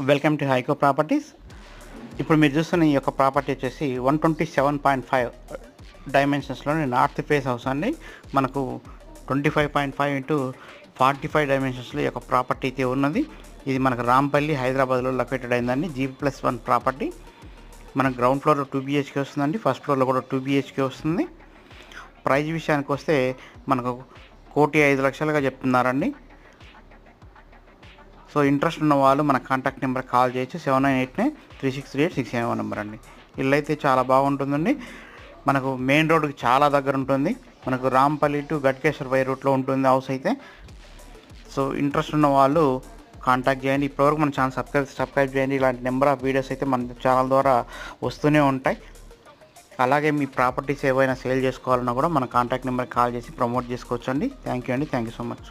Welcome to హైకో properties. ఇప్పుడు మీరు చూస్తున్న ఈ యొక్క ప్రాపర్టీ వచ్చేసి 127.5 డైమెన్షన్స్లోని నార్త్ ఫేస్ హౌస్ అండి. మనకు 25.5 ఇంటూ 45 డైమెన్షన్స్లో ఈ యొక్క ప్రాపర్టీ అయితే ఉన్నది. ఇది మనకు రాంపల్లి హైదరాబాద్లో లొకేటెడ్ అయిందండి. G+1 property. మనకు గ్రౌండ్ ఫ్లోర్లో 2 BHK వస్తుందండి, ఫస్ట్ ఫ్లోర్లో కూడా 2 BHK వస్తుంది. ప్రైజ్ విషయానికి వస్తే మనకు 1,05,00,000గా చెప్తున్నారండి. సో ఇంట్రెస్ట్ ఉన్న వాళ్ళు మన కాంటాక్ట్ నెంబర్ కాల్ చేయొచ్చు. 7989363867 నెంబర్ అండి. ఇల్లు అయితే చాలా బాగుంటుందండి. మనకు మెయిన్ రోడ్డుకి చాలా దగ్గర ఉంటుంది. మనకు రాంపల్లి టు గట్కేశ్వర్ వై రూట్లో ఉంటుంది హౌస్ అయితే. సో ఇంట్రెస్ట్ ఉన్న వాళ్ళు కాంటాక్ట్ చేయండి. ఇప్పటివరకు మన ఛానల్ సబ్స్క్రైబ్ చేయండి. ఇలాంటి నెంబర్ ఆఫ్ వీడియోస్ అయితే మన ఛానల్ ద్వారా వస్తూనే ఉంటాయి. అలాగే మీ ప్రాపర్టీస్ ఏవైనా సేల్ చేసుకోవాలన్నా కూడా మన కాంటాక్ట్ నెంబర్కి కాల్ చేసి ప్రమోట్ చేసుకోవచ్చు అండి. Thank you so much.